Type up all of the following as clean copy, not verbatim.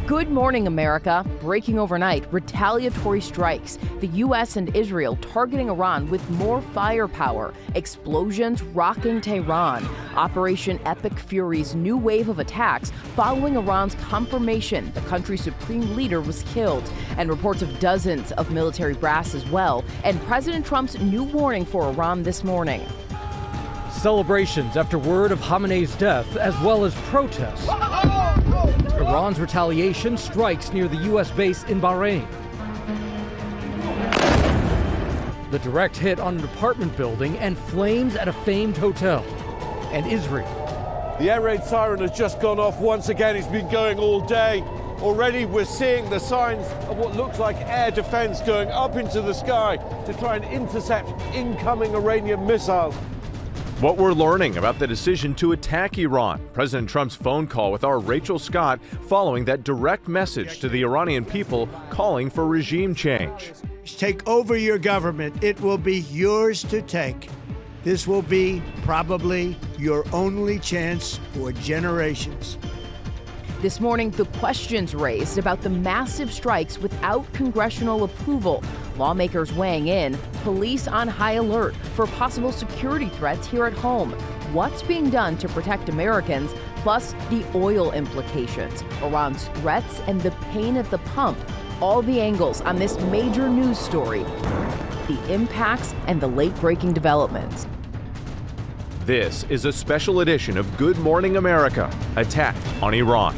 Good morning, America. Breaking overnight, retaliatory strikes. The U.S. and Israel targeting Iran with more firepower. Explosions rocking Tehran. Operation Epic Fury's new wave of attacks following Iran's confirmation the country's supreme leader was killed. And reports of dozens of military brass as well. And President Trump's new warning for Iran this morning. Celebrations after word of Khamenei's death, as well as protests. Iran's retaliation strikes near the U.S. base in Bahrain. The direct hit on an apartment building and flames at a famed hotel. And Israel. The air raid siren has just gone off once again. It's been going all day. Already we're seeing the signs of what looks like air defense going up into the sky to try and intercept incoming Iranian missiles. What we're learning about the decision to attack Iran, President Trump's phone call with our Rachel Scott following that direct message to the Iranian people calling for regime change. Take over your government. It will be yours to take. This will be probably your only chance for generations. This morning, the questions raised about the massive strikes without congressional approval. Lawmakers weighing in, police on high alert for possible security threats here at home. What's being done to protect Americans, plus the oil implications, Iran's threats, and the pain at the pump. All the angles on this major news story, the impacts and the late-breaking developments. This is a special edition of Good Morning America, Attack on Iran.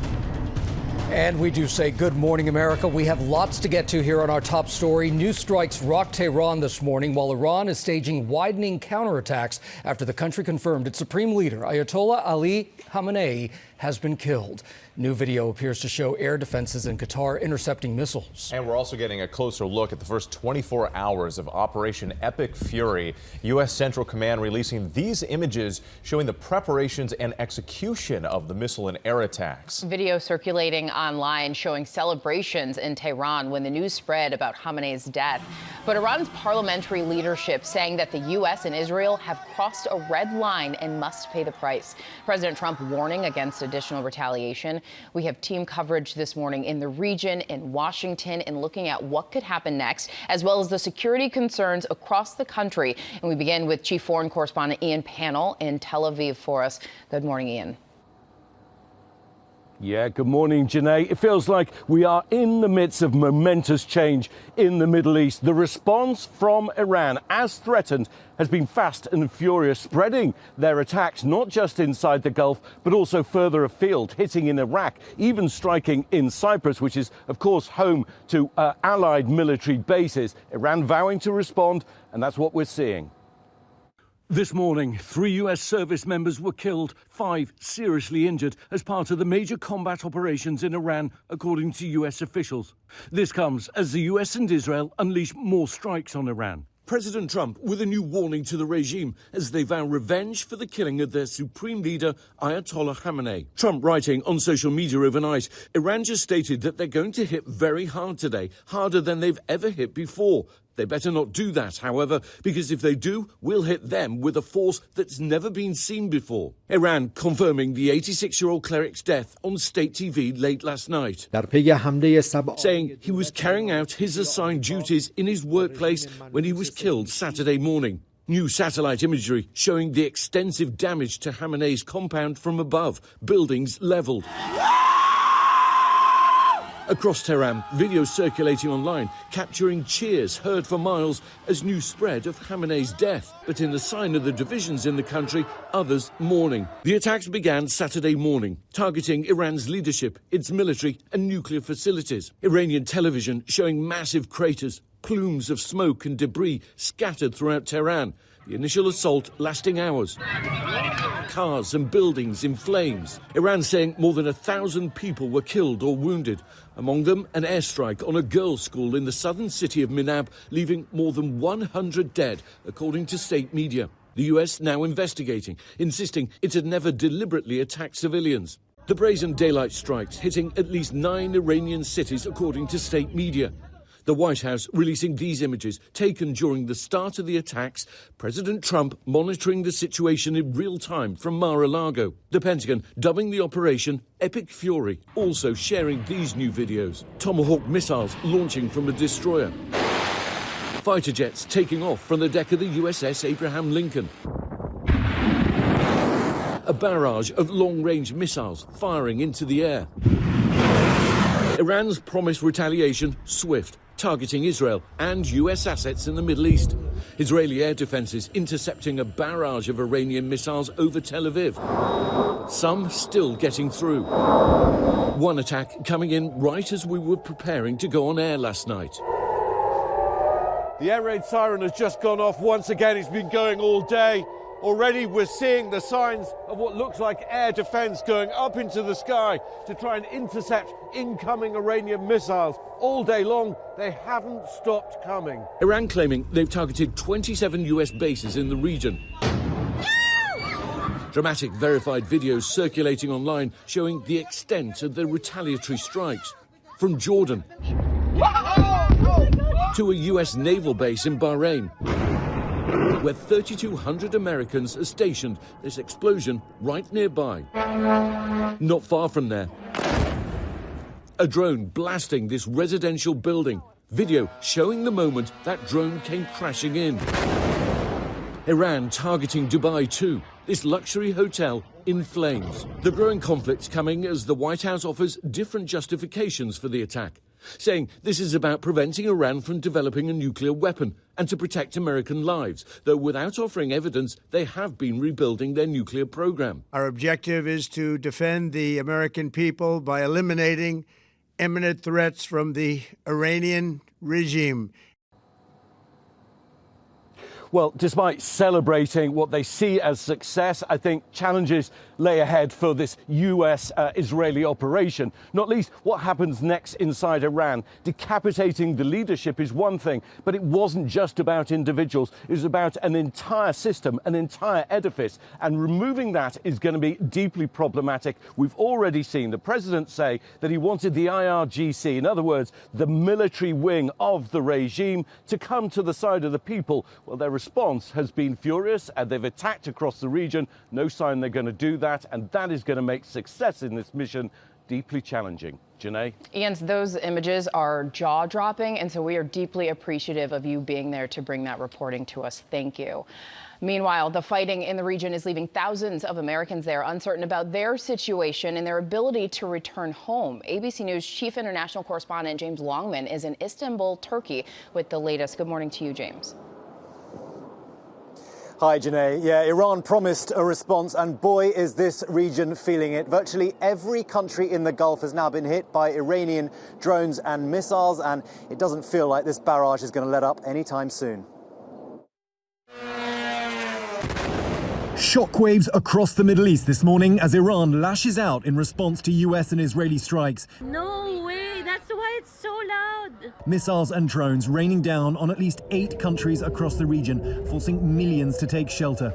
And we do say good morning, America. We have lots to get to here on our top story. New strikes rocked Tehran this morning while Iran is staging widening counterattacks after the country confirmed its supreme leader, Ayatollah Ali Khamenei, has been killed. New video appears to show air defenses in Qatar intercepting missiles. And we're also getting a closer look at the first 24 hours of Operation Epic Fury. U.S. Central Command releasing these images showing the preparations and execution of the missile and air attacks. Video circulating online showing celebrations in Tehran when the news spread about Khamenei's death. But Iran's parliamentary leadership saying that the U.S. and Israel have crossed a red line and must pay the price. President Trump warning against additional retaliation. We have team coverage this morning in the region, in Washington, and looking at what could happen next, as well as the security concerns across the country. And we begin with Chief Foreign Correspondent Ian Pannell in Tel Aviv for us. Good morning, Ian. Yeah, good morning, Janae. It feels like we are in the midst of momentous change in the Middle East. The response from Iran, as threatened, has been fast and furious, spreading their attacks not just inside the Gulf, but also further afield, hitting in Iraq, even striking in Cyprus, which is, of course, home to allied military bases. Iran vowing to respond, and that's what we're seeing. This morning, 3 U.S. service members were killed, 5 seriously injured as part of the major combat operations in Iran, according to U.S. officials. This comes as the U.S. and Israel unleash more strikes on Iran. President Trump with a new warning to the regime as they vow revenge for the killing of their supreme leader, Ayatollah Khamenei. Trump writing on social media overnight, Iran just stated that they're going to hit very hard today, harder than they've ever hit before. They better not do that, however, because if they do, we'll hit them with a force that's never been seen before. Iran confirming the 86-year-old cleric's death on state TV late last night, saying he was carrying out his assigned duties in his workplace when he was killed Saturday morning. New satellite imagery showing the extensive damage to Khamenei's compound from above, buildings leveled. Across Tehran, videos circulating online, capturing cheers heard for miles as news spread of Khamenei's death. But in a sign of the divisions in the country, others mourning. The attacks began Saturday morning, targeting Iran's leadership, its military and nuclear facilities. Iranian television showing massive craters, plumes of smoke and debris scattered throughout Tehran. The initial assault lasting hours. Cars and buildings in flames. Iran saying more than 1,000 people were killed or wounded. Among them, an airstrike on a girls' school in the southern city of Minab, leaving more than 100 dead, according to state media. The US now investigating, insisting it had never deliberately attacked civilians. The brazen daylight strikes hitting at least 9 Iranian cities, according to state media. The White House releasing these images taken during the start of the attacks. President Trump monitoring the situation in real time from Mar-a-Lago. The Pentagon dubbing the operation Epic Fury, also sharing these new videos. Tomahawk missiles launching from a destroyer. Fighter jets taking off from the deck of the USS Abraham Lincoln. A barrage of long-range missiles firing into the air. Iran's promised retaliation swift, targeting Israel and US assets in the Middle East. Israeli air defenses intercepting a barrage of Iranian missiles over Tel Aviv. Some still getting through. One attack coming in right as we were preparing to go on air last night. The air raid siren has just gone off once again. It's been going all day. Already we're seeing the signs of what looks like air defense going up into the sky to try and intercept incoming Iranian missiles. All day long, they haven't stopped coming. Iran claiming they've targeted 27 US bases in the region. Dramatic verified videos circulating online showing the extent of the retaliatory strikes. From Jordan to a US naval base in Bahrain, where 3,200 Americans are stationed. This explosion right nearby. Not far from there, a drone blasting this residential building. Video showing the moment that drone came crashing in. Iran targeting Dubai too, this luxury hotel in flames. The growing conflict coming as the White House offers different justifications for the attack, saying this is about preventing Iran from developing a nuclear weapon and to protect American lives, though without offering evidence they have been rebuilding their nuclear program. Our objective is to defend the American people by eliminating imminent threats from the Iranian regime. Well, despite celebrating what they see as success, I think challenges lay ahead for this US-Israeli operation. Not least what happens next inside Iran. Decapitating the leadership is one thing, but it wasn't just about individuals. It was about an entire system, an entire edifice. And removing that is going to be deeply problematic. We've already seen the president say that he wanted the IRGC, in other words, the military wing of the regime, to come to the side of the people. Well, their response has been furious and they've attacked across the region. No sign they're going to do that, and that is going to make success in this mission deeply challenging. Janae? Ian, those images are jaw-dropping, and so we are deeply appreciative of you being there to bring that reporting to us. Thank you. Meanwhile, the fighting in the region is leaving thousands of Americans there uncertain about their situation and their ability to return home. ABC News chief international correspondent James Longman is in Istanbul, Turkey, with the latest. Good morning to you, James. Hi, Janae. Yeah, Iran promised a response, and boy, is this region feeling it. Virtually every country in the Gulf has now been hit by Iranian drones and missiles, and it doesn't feel like this barrage is going to let up anytime soon. Shockwaves across the Middle East this morning as Iran lashes out in response to US and Israeli strikes. No way, that's why it's so loud. Missiles and drones raining down on at least 8 countries across the region, forcing millions to take shelter.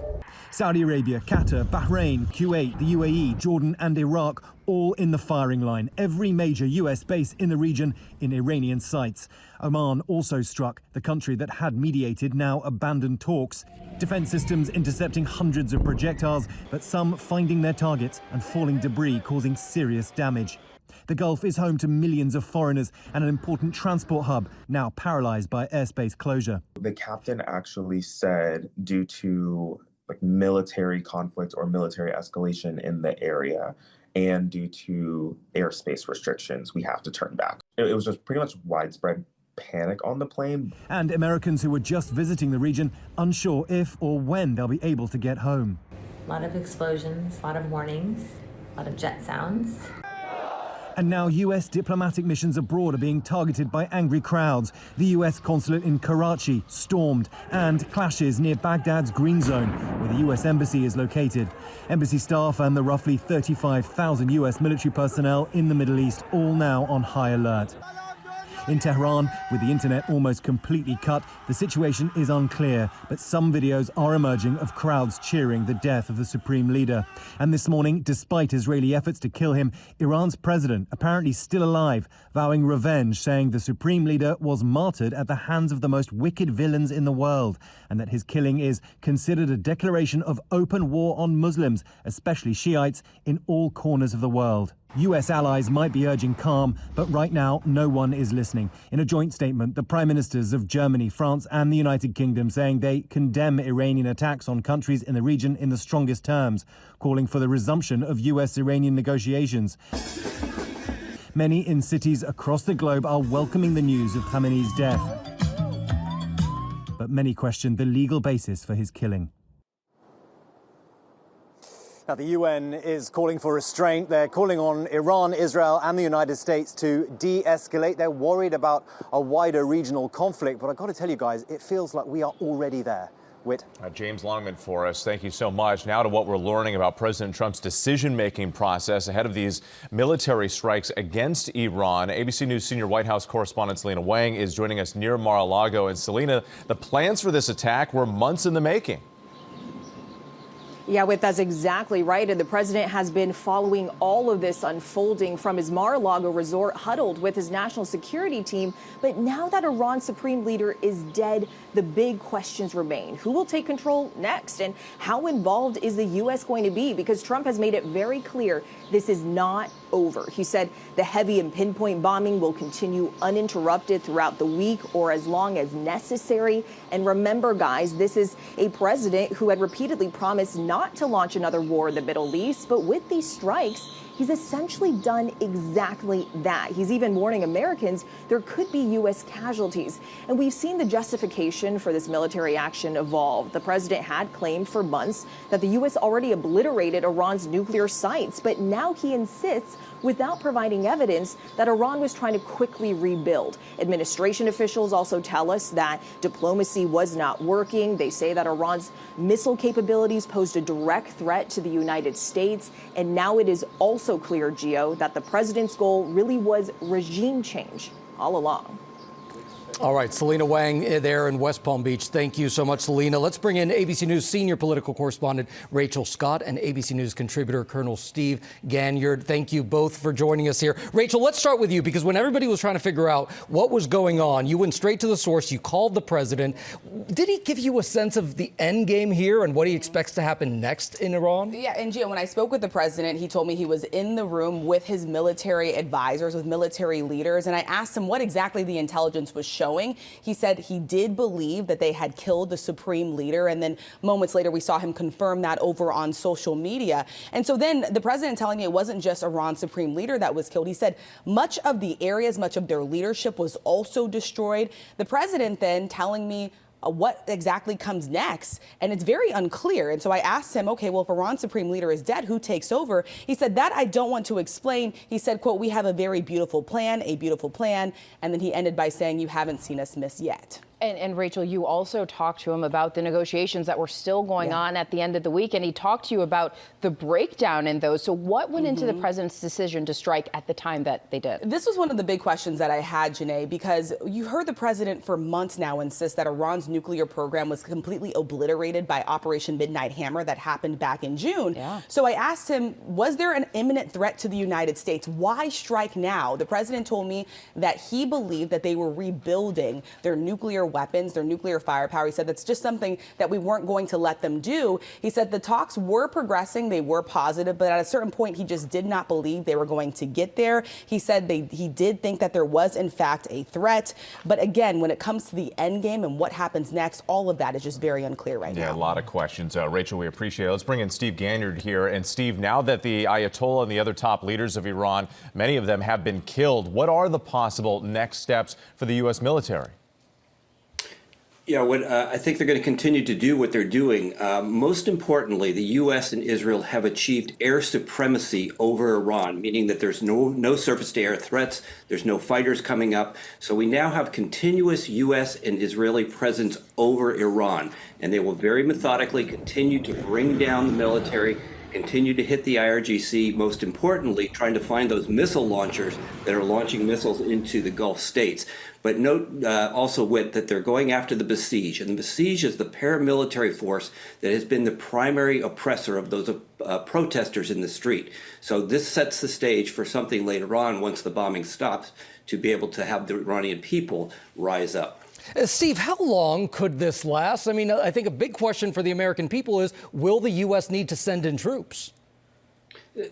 Saudi Arabia, Qatar, Bahrain, Kuwait, the UAE, Jordan and Iraq all in the firing line. Every major US base in the region in Iranian sights. Oman also struck, the country that had mediated now abandoned talks. Defense systems intercepting hundreds of projectiles, but some finding their targets and falling debris causing serious damage. The Gulf is home to millions of foreigners and an important transport hub, now paralyzed by airspace closure. The captain actually said due to military conflict or military escalation in the area and due to airspace restrictions, we have to turn back. It was just pretty much widespread panic on the plane. And Americans who were just visiting the region unsure if or when they'll be able to get home. A lot of explosions, a lot of warnings, a lot of jet sounds. And now US diplomatic missions abroad are being targeted by angry crowds. The US consulate in Karachi stormed, and clashes near Baghdad's Green Zone, where the US embassy is located. Embassy staff and the roughly 35,000 US military personnel in the Middle East all now on high alert. In Tehran, with the internet almost completely cut, the situation is unclear, but some videos are emerging of crowds cheering the death of the supreme leader. And this morning, despite Israeli efforts to kill him, Iran's president, apparently still alive, vowing revenge, saying the supreme leader was martyred at the hands of the most wicked villains in the world, and that his killing is considered a declaration of open war on Muslims, especially Shiites, in all corners of the world. US allies might be urging calm, but right now no one is listening. In a joint statement, the prime ministers of Germany, France and the United Kingdom saying they condemn Iranian attacks on countries in the region in the strongest terms, calling for the resumption of US-Iranian negotiations. Many in cities across the globe are welcoming the news of Khamenei's death, but many question the legal basis for his killing. Now, the UN is calling for restraint. They're calling on Iran, Israel and the United States to de-escalate. They're worried about a wider regional conflict. But I've got to tell you guys, it feels like we are already there. Whit. James Longman for us. Thank you so much. Now to what we're learning about President Trump's decision-making process ahead of these military strikes against Iran. ABC News senior White House correspondent Selena Wang is joining us near Mar-a-Lago. And Selena, the plans for this attack were months in the making. Yeah, that's exactly right. And the president has been following all of this unfolding from his Mar-a-Lago resort, huddled with his national security team. But now that Iran's supreme leader is dead, the big questions remain. Who will take control next? And how involved is the U.S. going to be? Because Trump has made it very clear this is not over. He said the heavy and pinpoint bombing will continue uninterrupted throughout the week or as long as necessary. And remember, guys, this is a president who had repeatedly promised not to launch another war in the Middle East. But with these strikes, he's essentially done exactly that. He's even warning Americans there could be U.S. casualties. And we've seen the justification for this military action evolve. The president had claimed for months that the U.S. already obliterated Iran's nuclear sites, but now he insists, without providing evidence, that Iran was trying to quickly rebuild. Administration officials also tell us that diplomacy was not working. They say that Iran's missile capabilities posed a direct threat to the United States. And now it is also clear, Gio, that the president's goal really was regime change all along. All right, Selena Wang there in West Palm Beach. Thank you so much, Selena. Let's bring in ABC News senior political correspondent Rachel Scott and ABC News contributor Colonel Steve Ganyard. Thank you both for joining us here. Rachel, let's start with you, because when everybody was trying to figure out what was going on, you went straight to the source. You called the president. Did he give you a sense of the end game here and what he expects to happen next in Iran? Yeah, and Gio, when I spoke with the president, he told me he was in the room with his military advisors, with military leaders, and I asked him what exactly the intelligence was showing. He said he did believe that they had killed the supreme leader, and then moments later we saw him confirm that over on social media. And so then the president telling me it wasn't just Iran's supreme leader that was killed. He said much of the areas, much of their leadership was also destroyed. The president then telling me what exactly comes next, and it's very unclear. And so I asked him, okay, well, if Iran's supreme leader is dead, who takes over? He said, that I don't want to explain. He said, quote, we have a very beautiful plan, and then he ended by saying, you haven't seen us miss yet. And Rachel, you also talked to him about the negotiations that were still going on at the end of the week, and he talked to you about the breakdown in those. So what went into the president's decision to strike at the time that they did? This was one of the big questions that I had, Janae, because you heard the president for months now insist that Iran's nuclear program was completely obliterated by Operation Midnight Hammer that happened back in June. So I asked him, was there an imminent threat to the United States? Why strike now? The president told me that he believed that they were rebuilding their nuclear weapons, their nuclear firepower. He said that's just something that we weren't going to let them do. He said the talks were progressing, they were positive, but at a certain point he just did not believe they were going to get there. He said he did think that there was in fact a threat, but again, when it comes to the end game and what happens next, all of that is just very unclear right now. Yeah, a lot of questions. Rachel, we appreciate it. Let's bring in Steve Ganyard here. And Steve, now that the Ayatollah and the other top leaders of Iran, many of them have been killed, what are the possible next steps for the U.S. military? Yeah, I think they're going to continue to do what they're doing. Most importantly, the U.S. and Israel have achieved air supremacy over Iran, meaning that there's no surface-to-air threats, there's no fighters coming up. So we now have continuous U.S. and Israeli presence over Iran, and they will very methodically continue to bring down the military, continue to hit the IRGC, most importantly, trying to find those missile launchers that are launching missiles into the Gulf states. But note also, Whit, that they're going after the Basij. And the Basij is the paramilitary force that has been the primary oppressor of those protesters in the street. So this sets the stage for something later on, once the bombing stops, to be able to have the Iranian people rise up. Steve, how long could this last? I mean, I think a big question for the American people is, will the U.S. need to send in troops?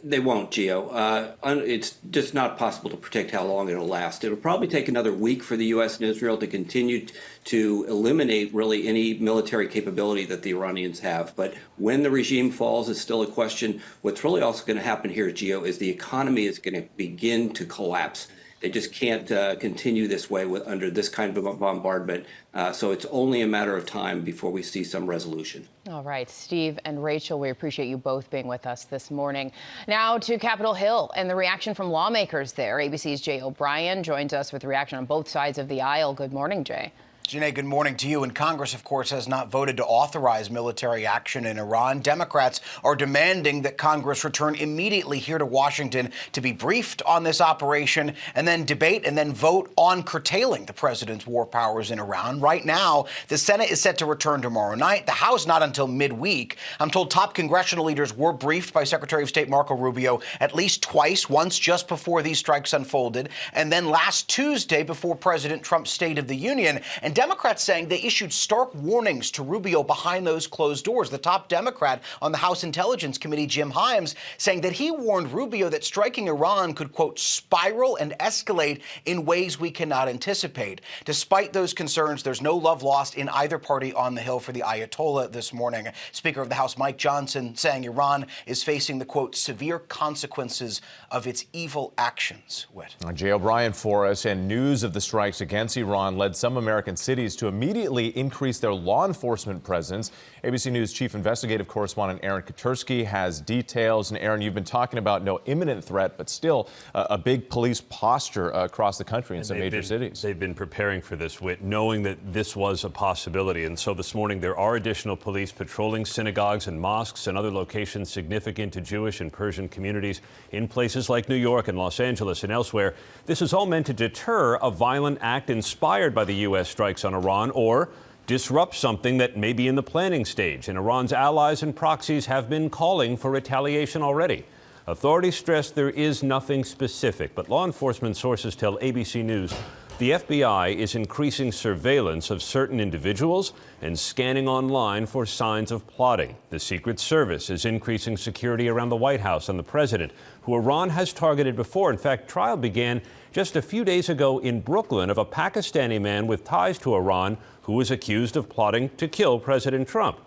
They won't, Gio. It's just not possible to predict how long it'll last. It'll probably take another week for the U.S. and Israel to continue to eliminate really any military capability that the Iranians have. But when the regime falls is still a question. What's really also going to happen here, Gio, is the economy is going to begin to collapse. They just can't continue this way under this kind of a bombardment. So it's only a matter of time before we see some resolution. All right, Steve and Rachel, we appreciate you both being with us this morning. Now to Capitol Hill and the reaction from lawmakers there. ABC's Jay O'Brien joins us with reaction on both sides of the aisle. Good morning, Jay. Janae, good morning to you. And Congress, of course, has not voted to authorize military action in Iran. Democrats are demanding that Congress return immediately here to Washington to be briefed on this operation and then debate and then vote on curtailing the president's war powers in Iran. Right now, the Senate is set to return tomorrow night. The House not until midweek. I'm told top congressional leaders were briefed by Secretary of State Marco Rubio at least twice, once just before these strikes unfolded, and then last Tuesday before President Trump's State of the Union. And Democrats saying they issued stark warnings to Rubio behind those closed doors. The top Democrat on the House Intelligence Committee, Jim Himes, saying that he warned Rubio that striking Iran could, quote, spiral and escalate in ways we cannot anticipate. Despite those concerns, there's no love lost in either party on the Hill for the Ayatollah this morning. Speaker of the House, Mike Johnson, saying Iran is facing the, quote, severe consequences of its evil actions. Whit. Jay O'Brien for us. And news of the strikes against Iran led some American cities to immediately increase their law enforcement presence. ABC News chief investigative correspondent Aaron Katursky has details. And Aaron, you've been talking about no imminent threat, but still a big police posture across the country in some major cities. They've been preparing for this, Whit, knowing that this was a possibility. And so this morning there are additional police patrolling synagogues and mosques and other locations significant to Jewish and Persian communities in places like New York and Los Angeles and elsewhere. This is all meant to deter a violent act inspired by the U.S. strikes on Iran or disrupt something that may be in the planning stage. And Iran's allies and proxies have been calling for retaliation already. Authorities stress there is nothing specific, but law enforcement sources tell ABC News the FBI is increasing surveillance of certain individuals and scanning online for signs of plotting. The Secret Service is increasing security around the White House and the president, who Iran has targeted before. In fact, trial began just a few days ago in Brooklyn of a Pakistani man with ties to Iran who was accused of plotting to kill President Trump.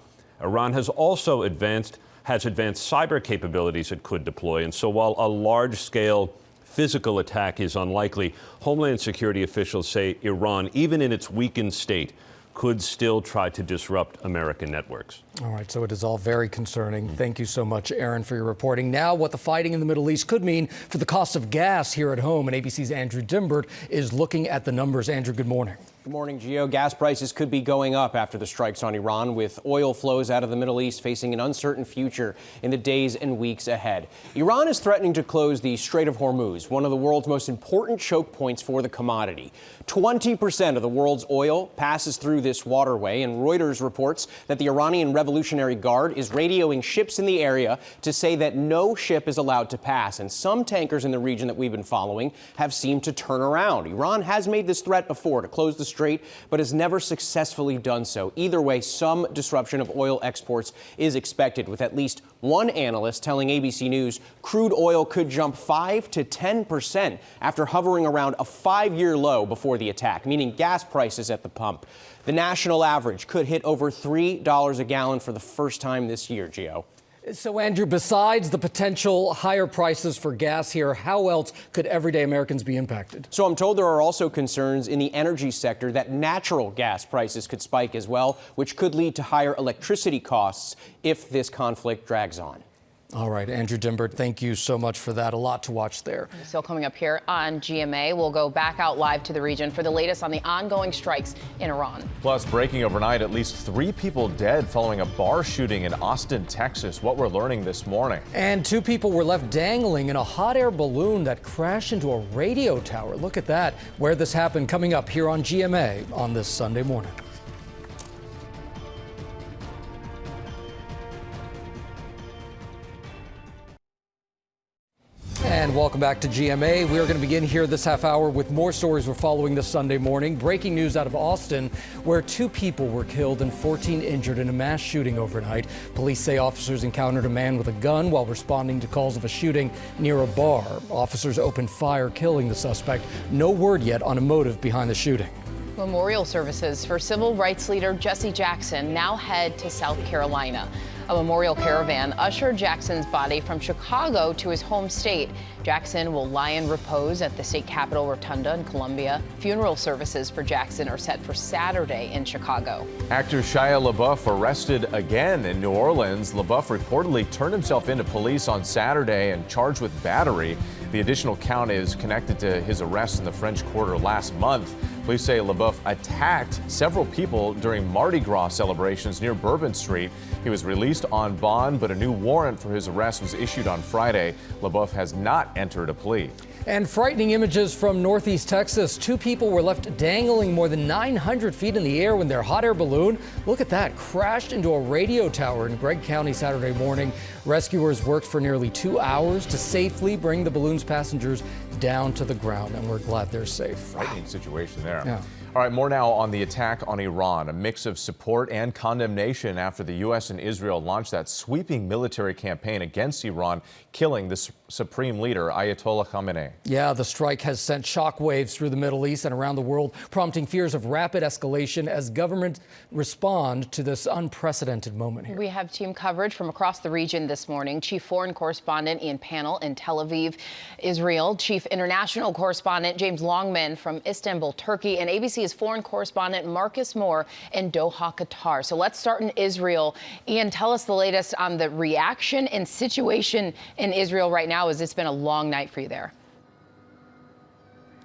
Iran has also advanced cyber capabilities it could deploy. And so while a large-scale physical attack is unlikely, Homeland Security officials say Iran, even in its weakened state, could still try to disrupt American networks. All right, so it is all very concerning. Thank you so much, Aaron, for your reporting. Now, what the fighting in the Middle East could mean for the cost of gas here at home. And ABC's Andrew Dimbert is looking at the numbers. Andrew, good morning. Good morning, Gio. Gas prices could be going up after the strikes on Iran, with oil flows out of the Middle East facing an uncertain future in the days and weeks ahead. Iran is threatening to close the Strait of Hormuz, one of the world's most important choke points for the commodity. 20% of the world's oil passes through this waterway, and Reuters reports that the Iranian Revolutionary Guard is radioing ships in the area to say that no ship is allowed to pass. And some tankers in the region that we've been following have seemed to turn around. Iran has made this threat before to close the strait, but has never successfully done so. Either way, some disruption of oil exports is expected, with at least one analyst telling ABC News crude oil could jump 5 to 10% after hovering around a 5-year low before the attack, meaning gas prices at the pump. The national average could hit over $3 a gallon for the first time this year, Gio. So, Andrew, besides the potential higher prices for gas here, how else could everyday Americans be impacted? So I'm told there are also concerns in the energy sector that natural gas prices could spike as well, which could lead to higher electricity costs if this conflict drags on. All right, Andrew Dimbert, thank you so much for that. A lot to watch there. Still coming up here on GMA, we'll go back out live to the region for the latest on the ongoing strikes in Iran. Plus, breaking overnight, at least 3 people dead following a bar shooting in Austin, Texas. What we're learning this morning. And 2 people were left dangling in a hot air balloon that crashed into a radio tower. Look at that. Where this happened, coming up here on GMA on this Sunday morning. And welcome back to GMA. We are going to begin here this half hour with more stories we're following this Sunday morning. Breaking news out of Austin, where 2 people were killed and 14 injured in a mass shooting overnight. Police say officers encountered a man with a gun while responding to calls of a shooting near a bar. Officers opened fire, killing the suspect. No word yet on a motive behind the shooting. Memorial services for civil rights leader Jesse Jackson now head to South Carolina. A memorial caravan ushered Jackson's body from Chicago to his home state. Jackson will lie in repose at the state capitol rotunda in Columbia. Funeral services for Jackson are set for Saturday in Chicago. Actor Shia LaBeouf arrested again in New Orleans. LaBeouf reportedly turned himself into police on Saturday and charged with battery. The additional count is connected to his arrest in the French Quarter last month. Police say LaBeouf attacked several people during Mardi Gras celebrations near Bourbon Street. He was released on bond, but a new warrant for his arrest was issued on Friday. LaBeouf has not entered a plea. And frightening images from Northeast Texas. 2 people were left dangling more than 900 feet in the air when their hot air balloon, look at that, crashed into a radio tower in Gregg County Saturday morning. Rescuers worked for nearly 2 hours to safely bring the balloon's passengers down to the ground, and we're glad they're safe. Frightening situation there. Yeah. All right, more now on the attack on Iran, a mix of support and condemnation after the U.S. and Israel launched that sweeping military campaign against Iran, killing the supreme leader, Ayatollah Khamenei. Yeah, the strike has sent shockwaves through the Middle East and around the world, prompting fears of rapid escalation as governments respond to this unprecedented moment here. We have team coverage from across the region this morning. Chief Foreign Correspondent Ian Pannell in Tel Aviv, Israel. Chief International Correspondent James Longman from Istanbul, Turkey. And ABC's Foreign Correspondent Marcus Moore in Doha, Qatar. So let's start in Israel. Ian, tell us the latest on the reaction and situation in Israel right now, as it's been a long night for you there.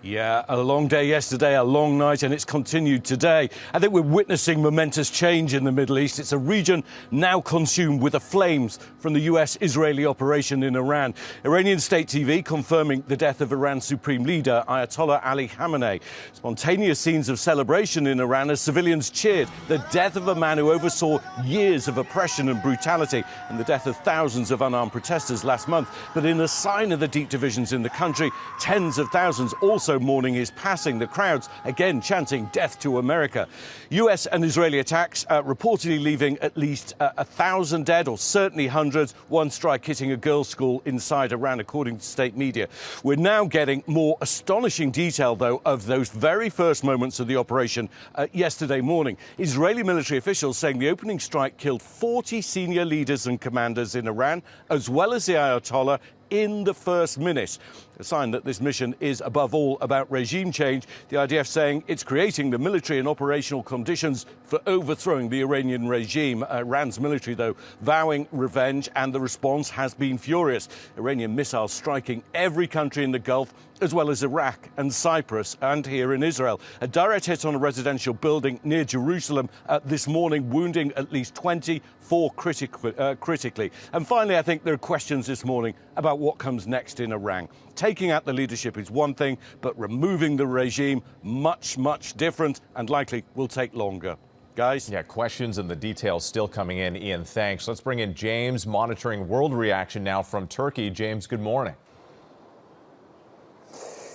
Yeah, a long day yesterday, a long night, and it's continued today. I think we're witnessing momentous change in the Middle East. It's a region now consumed with the flames from the US-Israeli operation in Iran. Iranian state TV confirming the death of Iran's supreme leader, Ayatollah Ali Khamenei. Spontaneous scenes of celebration in Iran as civilians cheered the death of a man who oversaw years of oppression and brutality and the death of thousands of unarmed protesters last month. But in a sign of the deep divisions in the country, tens of thousands also mourning his passing. The crowds again chanting death to America. US and Israeli attacks reportedly leaving at least 1,000 dead, or certainly hundreds. One strike hitting a girls' school inside Iran, according to state media. We're now getting more astonishing detail, though, of those very first moments of the operation yesterday morning. Israeli military officials saying the opening strike killed 40 senior leaders and commanders in Iran, as well as the Ayatollah, in the first minute. A sign that this mission is above all about regime change. The IDF saying it's creating the military and operational conditions for overthrowing the Iranian regime. Iran's military, though, vowing revenge, and the response has been furious. Iranian missiles striking every country in the Gulf, as well as Iraq and Cyprus and here in Israel. A direct hit on a residential building near Jerusalem this morning, wounding at least 24 critically. And finally, I think there are questions this morning about what comes next in Iran. Taking out the leadership is one thing, but removing the regime, much, much different, and likely will take longer. Guys? Yeah, questions and the details still coming in. Ian, thanks. Let's bring in James, monitoring world reaction now from Turkey. James, good morning.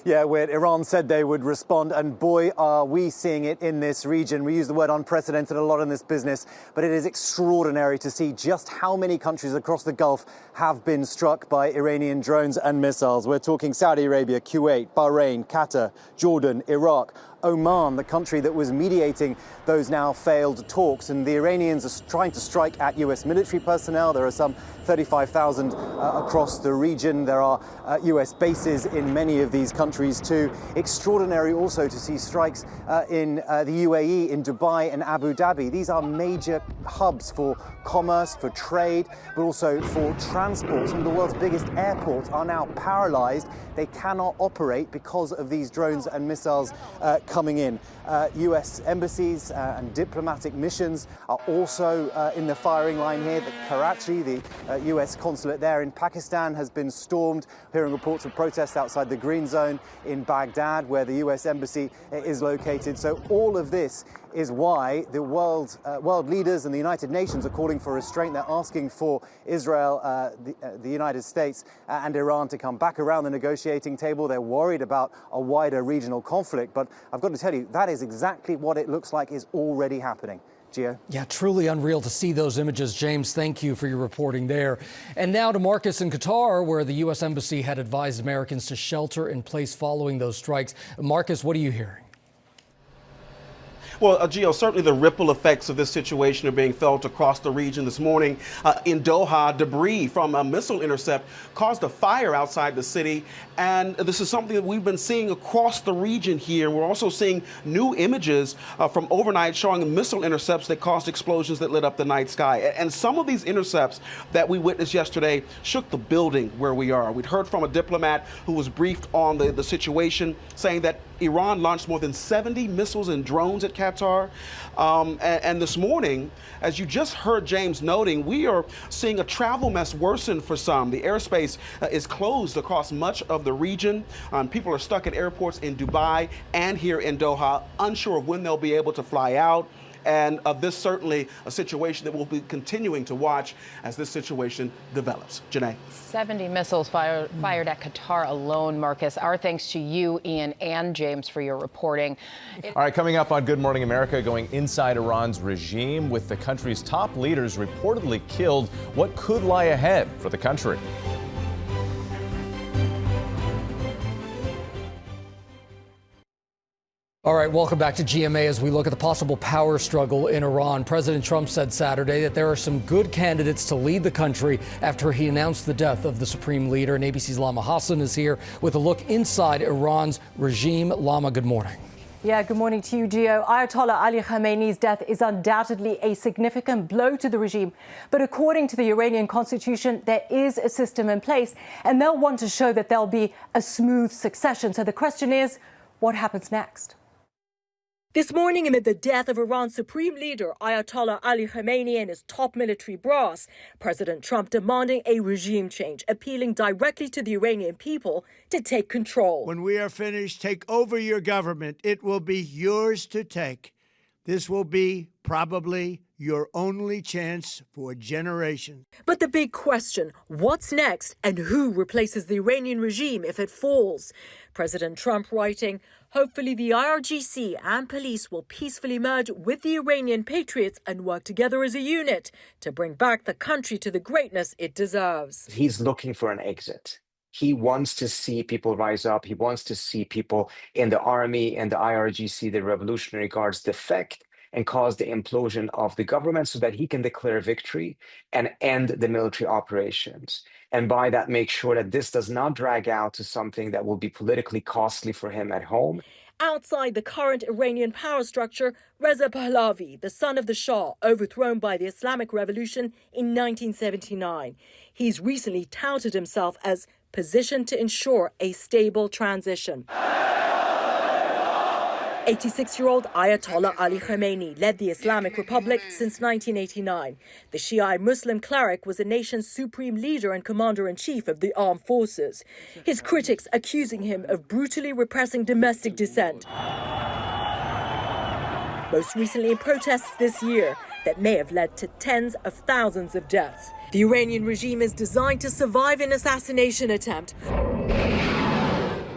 Yeah, where Iran said they would respond, and boy, are we seeing it in this region. We use the word unprecedented a lot in this business, but it is extraordinary to see just how many countries across the Gulf have been struck by Iranian drones and missiles. We're talking Saudi Arabia, Kuwait, Bahrain, Qatar, Jordan, Iraq. Oman, the country that was mediating those now failed talks. And the Iranians are trying to strike at US military personnel. There are some 35,000 across the region. There are US bases in many of these countries too. Extraordinary also to see strikes in the UAE, in Dubai and Abu Dhabi. These are major hubs for commerce, for trade, but also for transport. Some of the world's biggest airports are now paralyzed. They cannot operate because of these drones and missiles coming in. US embassies and diplomatic missions are also in the firing line here. The Karachi, the US consulate there in Pakistan, has been stormed. Hearing reports of protests outside the Green Zone in Baghdad, where the US embassy is located. So all of this is why the world leaders and the United Nations are calling for restraint. They're asking for Israel, the United States and Iran to come back around the negotiating table. They're worried about a wider regional conflict. But I've got to tell you, that is exactly what it looks like is already happening. Gio? Yeah, truly unreal to see those images. James, thank you for your reporting there. And now to Marcus in Qatar, where the U.S. Embassy had advised Americans to shelter in place following those strikes. Marcus, what are you hearing? Well, Gio, certainly the ripple effects of this situation are being felt across the region this morning. In Doha, debris from a missile intercept caused a fire outside the city. And this is something that we've been seeing across the region here. We're also seeing new images from overnight showing missile intercepts that caused explosions that lit up the night sky. And some of these intercepts that we witnessed yesterday shook the building where we are. We'd heard from a diplomat who was briefed on the situation, saying that Iran launched more than 70 missiles and drones at Qatar. And this morning, as you just heard James noting, we are seeing a travel mess worsen for some. The airspace is closed across much of the region. People are stuck at airports in Dubai and here in Doha, unsure of when they'll be able to fly out. And this certainly a situation that we'll be continuing to watch as this situation develops. Janae. 70 missiles fired at Qatar alone, Marcus. Our thanks to you, Ian, and James for your reporting. All right, coming up on Good Morning America, going inside Iran's regime with the country's top leaders reportedly killed. What could lie ahead for the country? All right, welcome back to GMA as we look at the possible power struggle in Iran. President Trump said Saturday that there are some good candidates to lead the country after he announced the death of the supreme leader. And ABC's Lama Hassan is here with a look inside Iran's regime. Lama, good morning. Yeah, good morning to you, Gio. Ayatollah Ali Khamenei's death is undoubtedly a significant blow to the regime. But according to the Iranian constitution, there is a system in place, and they'll want to show that there'll be a smooth succession. So the question is, what happens next? This morning, amid the death of Iran's supreme leader, Ayatollah Ali Khamenei, and his top military brass, President Trump demanding a regime change, appealing directly to the Iranian people to take control. When we are finished, take over your government. It will be yours to take. This will be probably your only chance for generations. But the big question, what's next and who replaces the Iranian regime if it falls? President Trump writing, hopefully the IRGC and police will peacefully merge with the Iranian patriots and work together as a unit to bring back the country to the greatness it deserves. He's looking for an exit. He wants to see people rise up. He wants to see people in the army and the IRGC, the Revolutionary Guards, defect and cause the implosion of the government so that he can declare victory and end the military operations. And by that, make sure that this does not drag out to something that will be politically costly for him at home. Outside the current Iranian power structure, Reza Pahlavi, the son of the Shah, overthrown by the Islamic Revolution in 1979. He's recently touted himself as positioned to ensure a stable transition. 86-year-old Ayatollah Ali Khamenei led the Islamic Republic since 1989. The Shiite Muslim cleric was the nation's supreme leader and commander-in-chief of the armed forces. His critics accusing him of brutally repressing domestic dissent. Most recently in protests this year that may have led to tens of thousands of deaths. The Iranian regime is designed to survive an assassination attempt.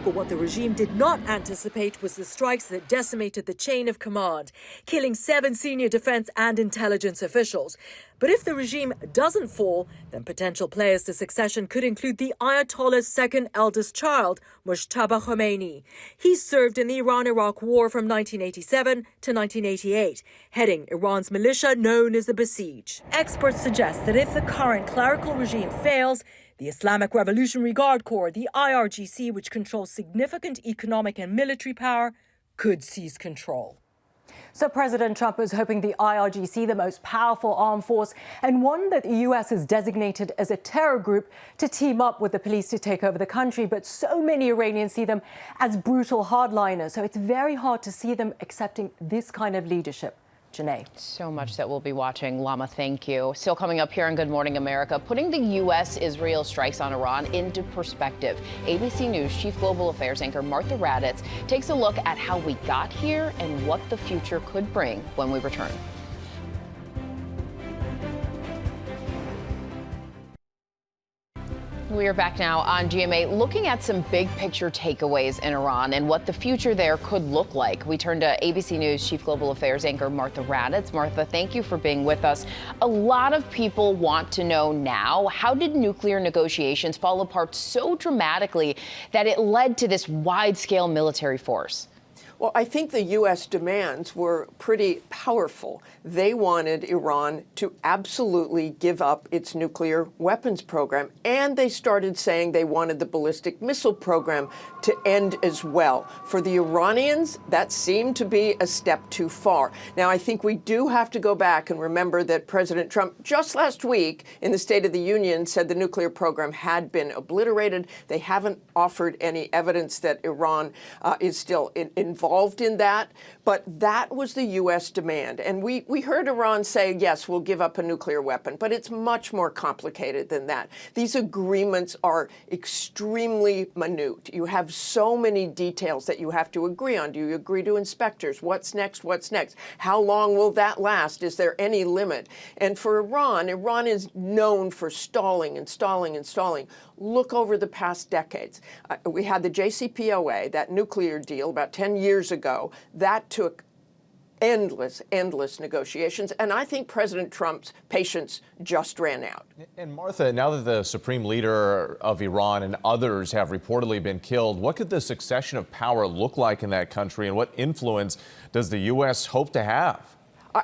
But what the regime did not anticipate was the strikes that decimated the chain of command, killing 7 senior defense and intelligence officials. But if the regime doesn't fall, then potential players to succession could include the Ayatollah's second eldest child, Mujtaba Khomeini. He served in the Iran-Iraq War from 1987 to 1988, heading Iran's militia known as the Basij. Experts suggest that if the current clerical regime fails, the Islamic Revolutionary Guard Corps, the IRGC, which controls significant economic and military power, could seize control. So President Trump is hoping the IRGC, the most powerful armed force and one that the U.S. has designated as a terror group, to team up with the police to take over the country. But so many Iranians see them as brutal hardliners. So it's very hard to see them accepting this kind of leadership. Janae. So much that we'll be watching. Lama, thank you. Still coming up here on Good Morning America, putting the U.S.-Israel strikes on Iran into perspective. ABC News Chief Global Affairs anchor Martha Raddatz takes a look at how we got here and what the future could bring when we return. We are back now on GMA, looking at some big picture takeaways in Iran and what the future there could look like. We turn to ABC News Chief Global Affairs anchor Martha Raddatz. Martha, thank you for being with us. A lot of people want to know now, how did nuclear negotiations fall apart so dramatically that it led to this wide-scale military force? Well, I think the U.S. demands were pretty powerful. They wanted Iran to absolutely give up its nuclear weapons program, and they started saying they wanted the ballistic missile program to end as well. For the Iranians, that seemed to be a step too far. Now, I think we do have to go back and remember that President Trump just last week in the State of the Union said the nuclear program had been obliterated. They haven't offered any evidence that Iran is still involved in that, but that was the U.S. demand. And we heard Iran say, yes, we'll give up a nuclear weapon, but it's much more complicated than that. These agreements are extremely minute. You have so many details that you have to agree on. Do you agree to inspectors? What's next? What's next? How long will that last? Is there any limit? And for Iran, Iran is known for stalling and stalling and stalling. Look over the past decades. We had the JCPOA, that nuclear deal about 10 years ago. That took endless negotiations. And I think President Trump's patience just ran out. And Martha, now that the supreme leader of Iran and others have reportedly been killed, what could the succession of power look like in that country, and what influence does the U.S. hope to have?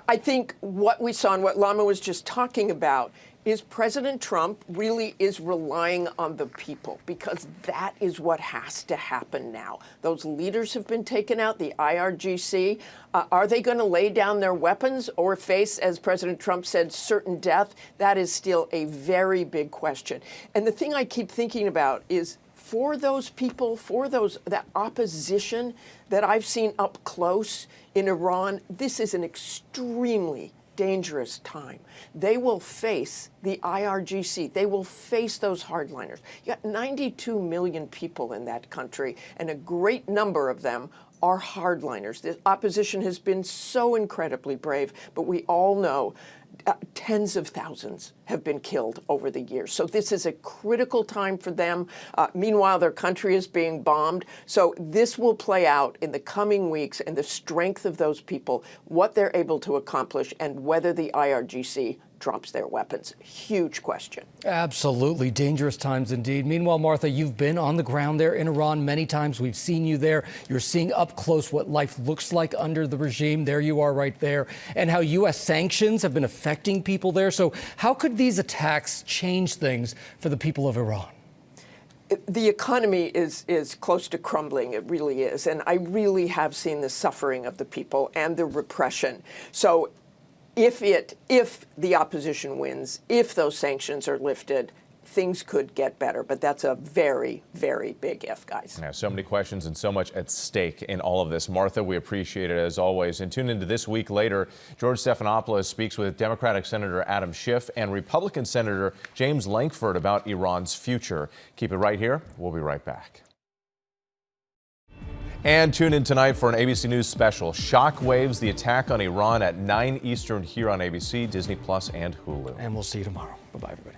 I think what we saw and what Lama was just talking about is President Trump really is relying on the people, because that is what has to happen now. Those leaders have been taken out, the IRGC. Are they going to lay down their weapons or face, as President Trump said, certain death? That is still a very big question. And the thing I keep thinking about is, for those people, that opposition that I've seen up close in Iran, this is an extremely dangerous time. They will face the IRGC. They will face those hardliners. You got 92 million people in that country, and a great number of them are hardliners. The opposition has been so incredibly brave, but we all know tens of thousands have been killed over the years. So this is a critical time for them. Meanwhile, their country is being bombed. So this will play out in the coming weeks, and the strength of those people, what they're able to accomplish, and whether the IRGC drops their weapons. Huge question. Absolutely. Dangerous times indeed. Meanwhile, Martha, you've been on the ground there in Iran many times. We've seen you there. You're seeing up close what life looks like under the regime. There you are right there. And how U.S. sanctions have been affecting people there. So how could these attacks change things for the people of Iran? The economy is close to crumbling. It really is. And I really have seen the suffering of the people and the repression. So if the opposition wins, if those sanctions are lifted, things could get better. But that's a very, very big if, guys. Yeah, so many questions and so much at stake in all of this. Martha, we appreciate it as always. And tune into This Week Later. George Stephanopoulos speaks with Democratic Senator Adam Schiff and Republican Senator James Lankford about Iran's future. Keep it right here. We'll be right back. And tune in tonight for an ABC News special, Shockwaves, the attack on Iran at 9 Eastern here on ABC, Disney Plus, and Hulu. And we'll see you tomorrow. Bye-bye, everybody.